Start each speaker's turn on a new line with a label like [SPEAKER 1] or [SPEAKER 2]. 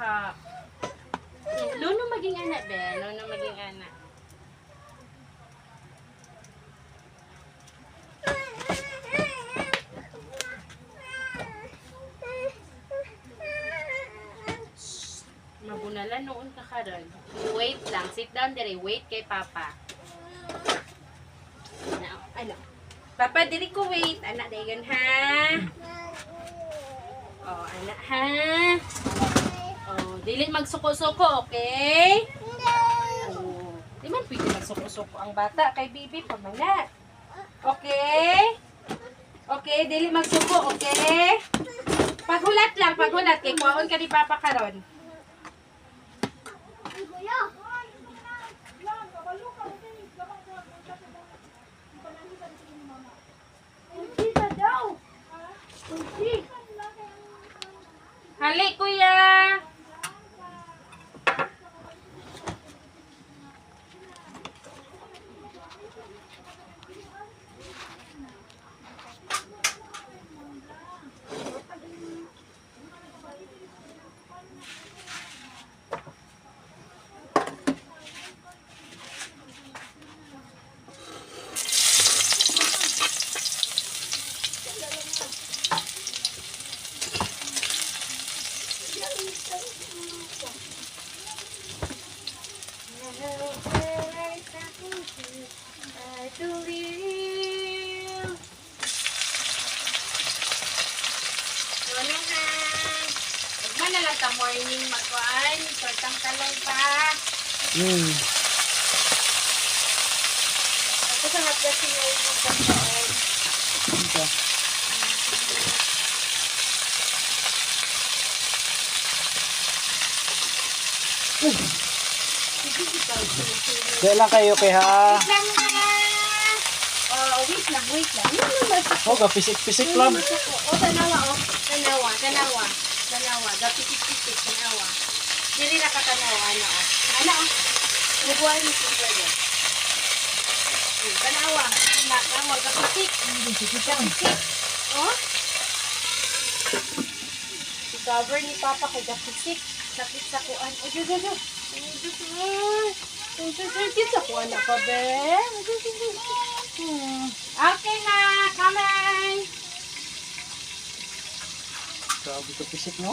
[SPEAKER 1] ka. Luno maging anak, be. Luno maging anak. Mabunalan noon ka karon. Wait lang. Sit down dire. Wait kay Papa. Ano? Papa, diri ko wait. Anak, dayon ha. Oh, anak ha. Oh, dili magsuko-suko, okay? Oh, di man pwede magsuko-suko ang bata kay bibi pa man na. Okay? Okay, dili magsuko, okay? Paghulat lang, paghulat kay kuwaon ka ni Papa karon. Hali, kuya. Morning magkuan, tortang talong pa. Ako sa hapdas sinulog sa talong.
[SPEAKER 2] Ito. Dahil lang kayo kay ha.
[SPEAKER 1] Wait lang na. Oh, wait lang.
[SPEAKER 2] Oh, pisik-pisik lang.
[SPEAKER 1] Oh, tanawa. Gapisik-pisik, tanawa. Dili na katanawa, ano. Nagbuhay mo siya dyan. Tanawa. Tanawa, gapisik. Gapisik. Oh? I-cover ni Papa kay gapisik. Sakit sa kuan. Oh, dyan. Sakit sa kuan na pa, be. Okay na, come on.
[SPEAKER 2] Grabe ka pisik, no?